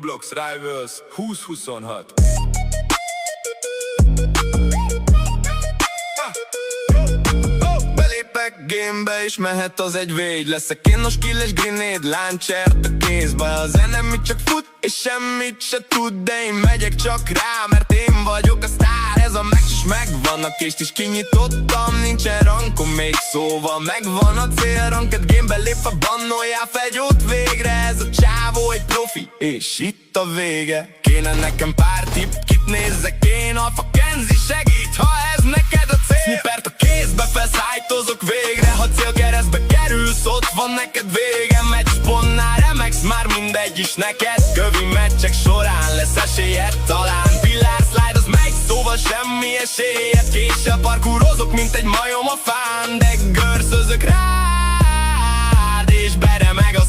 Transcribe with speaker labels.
Speaker 1: Roblox Rivals 2026. Belépek gamebe és mehet az egy végy. Leszek én a skill és grenade launchert a kézbe. Az enemy csak fut és semmit se tud, de én megyek csak rá, mert én vagyok a sztár. Ez a meccs is megvan, a kést is kinyitottam. Nincsen rankom még, szóval megvan a cél. Ranked gamebe lép a bannoljál, felgyót végre. Ez a csávó egy profi, és itt a vége. Kéne nekem pár tipp, kit nézzek én? Alpha Kenzie segít, ha ez neked a cél. Snipert a kézbe felszájtozok végre. Ha célkeresztbe kerülsz, ott van neked vége. Matchpontnál remegsz, már mindegy is neked. Kövi meccsek során lesz esélyed talán. Pillár slide az megy, szóval semmi esélyed. Késsel parkúrozok, mint egy majom a fán. De görszözök rád, és beremeg a